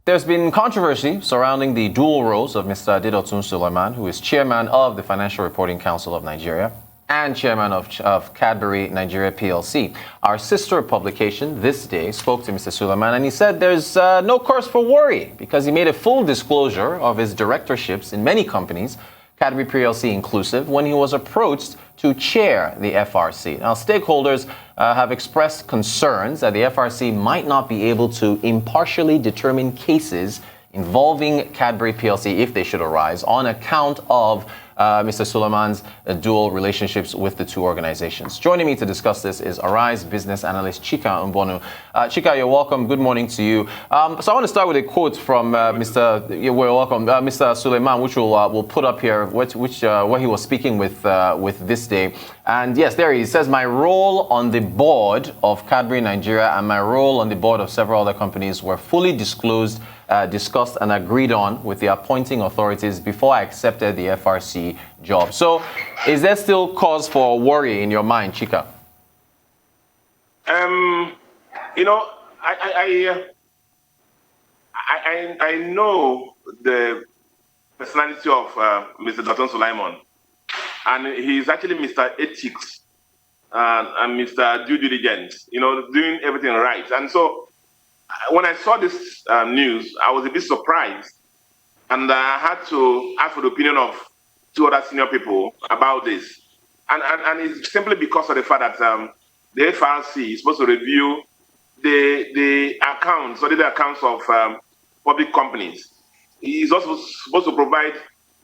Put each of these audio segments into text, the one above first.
There's been controversy surrounding the dual roles of Mr. Adedotun Sulaiman, who is chairman of the Financial Reporting Council of Nigeria and chairman of Cadbury Nigeria PLC. Our sister publication, This Day, spoke to Mr. Sulaiman, and he said there's no cause for worry because he made a full disclosure of his directorships in many companies, Cadbury PLC inclusive, when he was approached to chair the FRC. Now, stakeholders have expressed concerns that the FRC might not be able to impartially determine cases involving Cadbury PLC, if they should arise, on account of Mr. Sulaiman's dual relationships with the two organizations. Joining me to discuss this is Arise business analyst Chika Mbonu. Chika, you're welcome. Good morning to you. So I want to start with a quote from Mr. Sulaiman, which we'll put up here, where he was speaking with This Day. And yes, there he says, "My role on the board of Cadbury Nigeria and my role on the board of several other companies were fully disclosed, discussed and agreed on with the appointing authorities before I accepted the FRC job." So is there still cause for worry in your mind, Chika? I know the personality of Mr. Adedotun Sulaiman, and he's actually Mr. Ethics and Mr. Due Diligence, doing everything right. And so when I saw this news, I was a bit surprised, and I had to ask for the opinion of two other senior people about this. And it's simply because of the fact that the FRC is supposed to review the accounts, or the accounts of public companies. He's also supposed to provide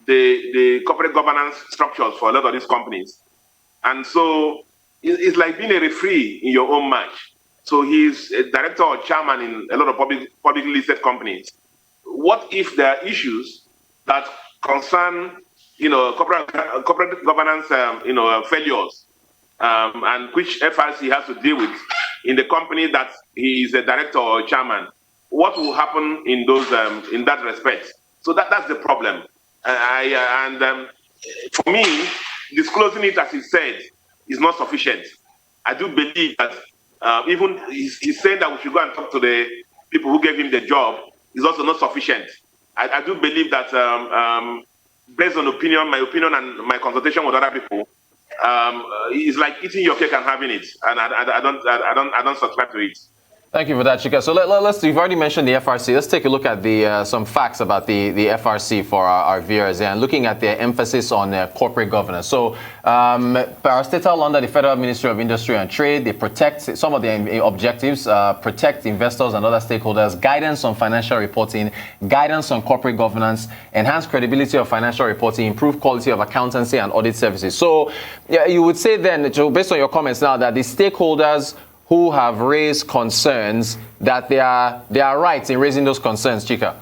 the corporate governance structures for a lot of these companies. And so it's like being a referee in your own match. So he's a director or chairman in a lot of publicly listed companies. What if there are issues that concern, corporate governance, failures, and which FRC has to deal with in the company that he is a director or a chairman? What will happen in those in that respect? So that's the problem. For me, disclosing it, as he said, is not sufficient. I do believe that even he's saying that we should go and talk to the people who gave him the job is also not sufficient. I do believe that based on my opinion and my consultation with other people, it's like eating your cake and having it, and I don't subscribe to it. Thank you for that, Chika. So you've already mentioned the FRC. Let's take a look at some facts about the FRC for our viewers, and looking at their emphasis on corporate governance. So parastatal under the Federal Ministry of Industry and Trade, they protect some of the objectives, protect investors and other stakeholders, guidance on financial reporting, guidance on corporate governance, enhance credibility of financial reporting, improve quality of accountancy and audit services. So you would say then, based on your comments now, that the stakeholders who have raised concerns, that they are right in raising those concerns, Chika?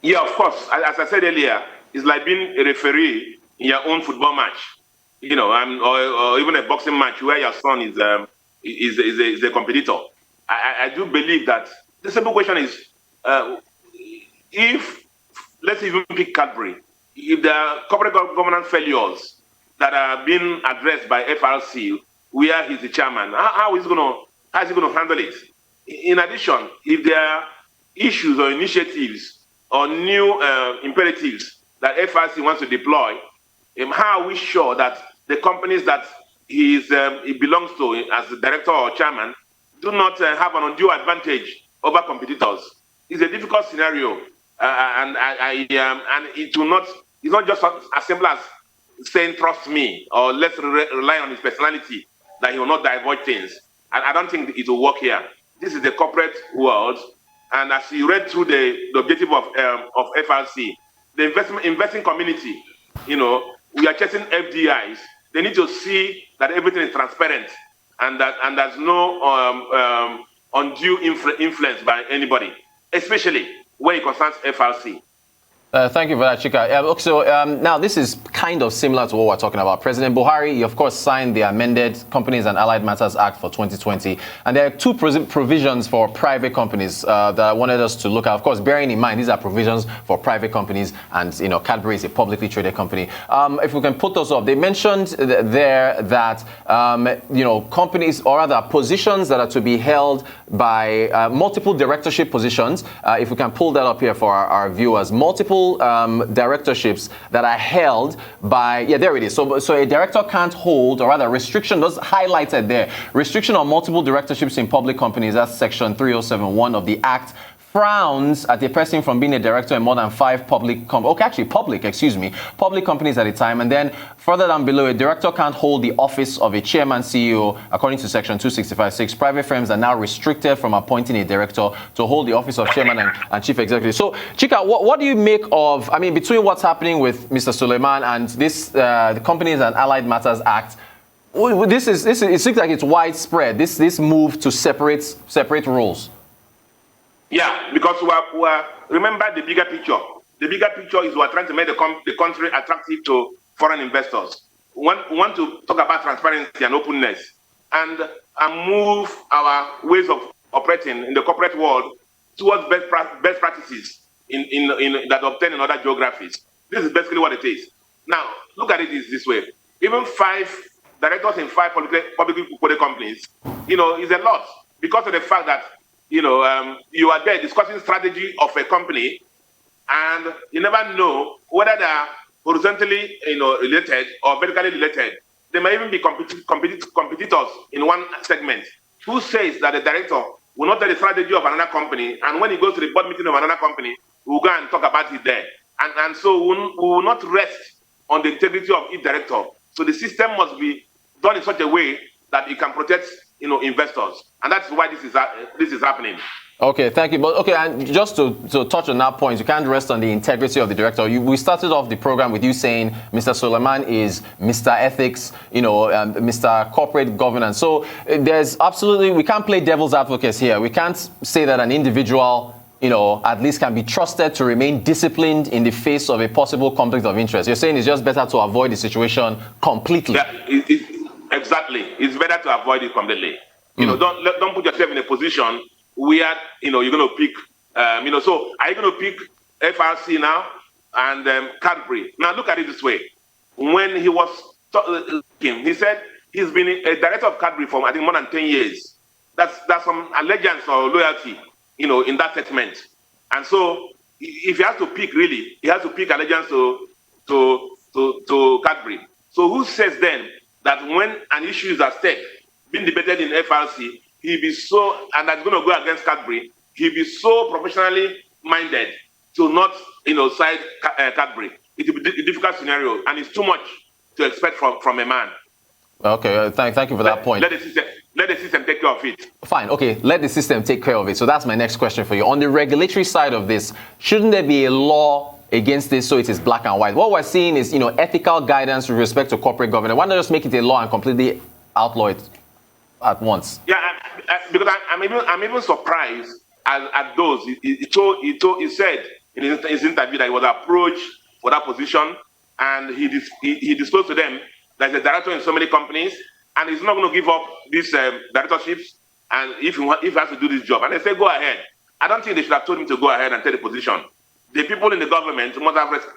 Yeah, of course. As I said earlier, it's like being a referee in your own football match, or even a boxing match where your son is a competitor. I do believe that the simple question is, if, let's even pick Cadbury, if there are corporate governance failures that are being addressed by FRC, where he's the chairman, how is he going to handle it? In addition, if there are issues or initiatives or new imperatives that FRC wants to deploy, how are we sure that the companies that he belongs to as the director or chairman do not have an undue advantage over competitors? It's a difficult scenario, and it will not. It's not just as simple as saying "trust me" or "let's rely on his personality," that he will not divulge things. And I don't think it will work here. This is the corporate world, and as you read through the objective of FRC, the investing community, we are chasing FDIs. They need to see that everything is transparent and there's no undue influence by anybody, especially when it concerns FRC. Thank you for that, Chika. So now this is kind of similar to what we're talking about. President Buhari, of course, signed the amended Companies and Allied Matters Act for 2020. And there are two provisions for private companies that I wanted us to look at. Of course, bearing in mind, these are provisions for private companies, and, you know, Cadbury is a publicly traded company. If we can put those up, they mentioned there that, you know, companies, or rather positions that are to be held by multiple directorship positions. If we can pull that up here for our viewers, multiple directorships that are held by, yeah, there it is. So a director can't hold, or rather restriction, those highlighted there, restriction on multiple directorships in public companies, that's section 3071 of the Act, frowns at a person from being a director in more than 5 public companies at a time. And then further down below, a director can't hold the office of a chairman, CEO, according to section 265(6). Private firms are now restricted from appointing a director to hold the office of chairman and chief executive. So, Chika, what do you make of, I mean, between what's happening with Mr. Sulaiman and this, the Companies and Allied Matters Act, it seems like it's widespread, this move to separate roles. Yeah, because we're remember the bigger picture. The bigger picture is we're trying to make the country attractive to foreign investors. We want to talk about transparency and openness, and move our ways of operating in the corporate world towards best practices that obtain in other geographies. This is basically what it is. Now, look at it this way. Even 5 directors in 5 public companies, you know, is a lot, because of the fact that, you know, you are there discussing strategy of a company, and you never know whether they are horizontally, you know, related or vertically related. They may even be competitors in one segment. Who says that the director will not tell the strategy of another company, and when he goes to the board meeting of another company, we'll go and talk about it there. And so we will not rest on the integrity of each director. So the system must be done in such a way that it can protect, you know, investors, and that's why this is happening. Okay, thank you. But okay, and just to touch on that point, you can't rest on the integrity of the director. We started off the program with you saying Mr. Sulaiman is Mr. Ethics, you know, Mr. Corporate Governance. So there's absolutely, we can't play devil's advocates here. We can't say that an individual, you know, at least can be trusted to remain disciplined in the face of a possible conflict of interest. You're saying it's just better to avoid the situation completely. Yeah, exactly. It's better to avoid it completely. You know, don't put yourself in a position where, you know, you're going to pick, you know, so are you going to pick FRC now and Cadbury? Now, look at it this way. When he was talking, he said he's been a director of Cadbury for, I think, more than 10 years. That's some allegiance or loyalty, you know, in that statement. And so if he has to pick, really, he has to pick allegiance to Cadbury. So who says then that when an issue is at stake, being debated in FRC, he'll be so, and that's going to go against Cadbury, he'll be so professionally minded to not, you know, side Cadbury. It will be a difficult scenario, and it's too much to expect from a man. Okay, thank you for that point. Let the system take care of it. Fine, okay, let the system take care of it. So that's my next question for you. On the regulatory side of this, shouldn't there be a law against this so it is black and white? What we're seeing is, you know, ethical guidance with respect to corporate governance. Why not just make it a law and completely outlaw it at once? Yeah, because I'm even surprised at those. He said in his interview that he was approached for that position, and he disclosed to them that he's a director in so many companies, and he's not going to give up these directorships, and if he has to do this job. And they say, go ahead. I don't think they should have told him to go ahead and take the position. The people in the government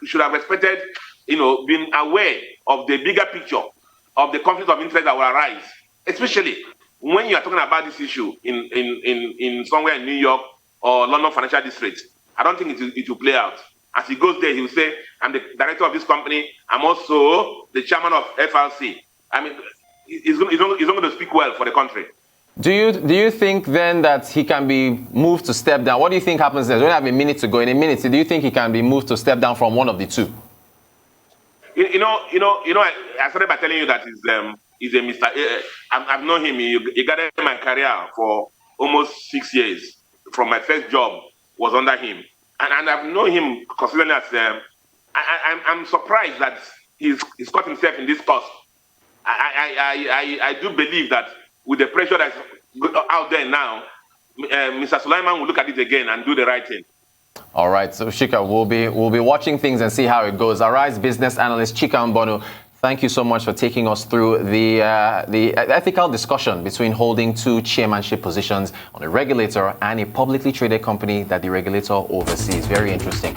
should have respected, you know, being aware of the bigger picture of the conflict of interest that will arise, especially when you are talking about this issue in somewhere in New York or London Financial District. I don't think it will play out. As he goes there, he will say, I'm the director of this company. I'm also the chairman of FRC. I mean, he's not going to speak well for the country. Do you think then that he can be moved to step down? What do you think happens next? We only have a minute to go. In a minute, do you think he can be moved to step down from one of the two? You know. I started by telling you that he's a Mr. I've known him. He guided my career for almost 6 years. From my first job was under him, and I've known him consistently as. I'm surprised that he's caught himself in this course. I do believe that with the pressure that's out there now, Mr. Sulaiman will look at it again and do the right thing. All right, so Chika, we'll be watching things and see how it goes. Arise business analyst Chika Mbonu, thank you so much for taking us through the ethical discussion between holding two chairmanship positions on a regulator and a publicly traded company that the regulator oversees. Very interesting.